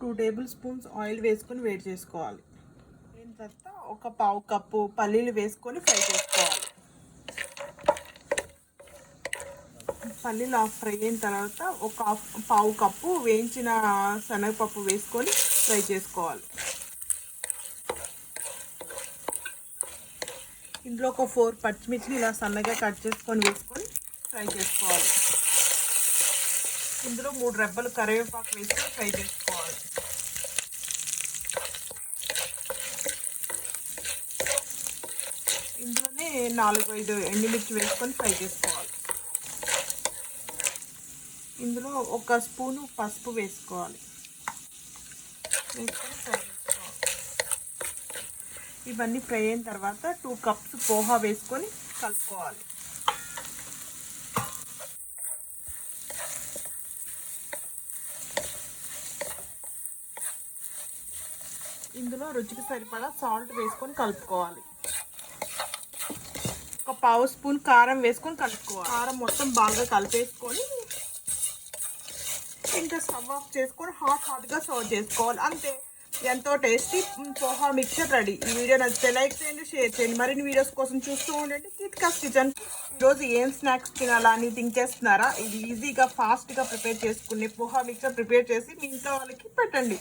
2 table spoons oil వేసుకొని వేడి చేసుకోవాలి. దీని తర్వాత ఒక పావు కప్పు పల్లీలు వేసుకొని ఫ్రై చేసుకోవాలి. పల్లీలు ఫ్రై అయిన తర్వాత ఒక పావు కప్పు వేయించిన శనగపప్పు వేసుకొని ఫ్రై చేసుకోవాలి. ఇందులో ఒక 4 పచ్చిమిర్చిని ఇలా సన్నగా కట్ చేసుకొని వేసుకొని ఫ్రై చేసుకోవాలి. ఇందులో 3 రెబ్బలు కరివేపాకు వేసుకొని ఫ్రై చేసుకోవాలి. ఇందులోనే 4-5 ఎండుమిర్చి వేసుకొని ఫ్రై చేసుకోవాలి. ఇందులో ఒక స్పూను పసుపు వేసుకోవాలి. వేసుకొని ఫ్రై చేసుకోవాలి. ఇవన్నీ ఫ్రై అయిన తర్వాత 2 కప్స్ పోహా వేసుకొని కలుపుకోవాలి. ఇందులో రుచికి సరిపడా సాల్ట్ వేసుకొని కలుపుకోవాలి. ఒక పావు స్పూన్ కారం వేసుకొని కలుపుకోవాలి. కారం మొత్తం బాగా కలిపేసుకొని ఇంకా స్టవ్ ఆఫ్ చేసుకొని హాట్గా సర్వ్ చేసుకోవాలి. అంతే, ఎంతో టేస్టీ పోహా మిక్చర్ రెడీ. ఈ వీడియో నచ్చితే లైక్ చేయండి, షేర్ చేయండి. మరిన్ని వీడియోస్ కోసం చూస్తూ ఉండండి కిట్కాస్ కిచెన్. ఈరోజు ఏం స్నాక్స్ తినాలా అని థింక్ చేస్తున్నారా? ఇది ఈజీగా ఫాస్ట్గా ప్రిపేర్ చేసుకునే పోహా మిక్చర్ ప్రిపేర్ చేసి మీ ఇంట్లో వాళ్ళకి పెట్టండి.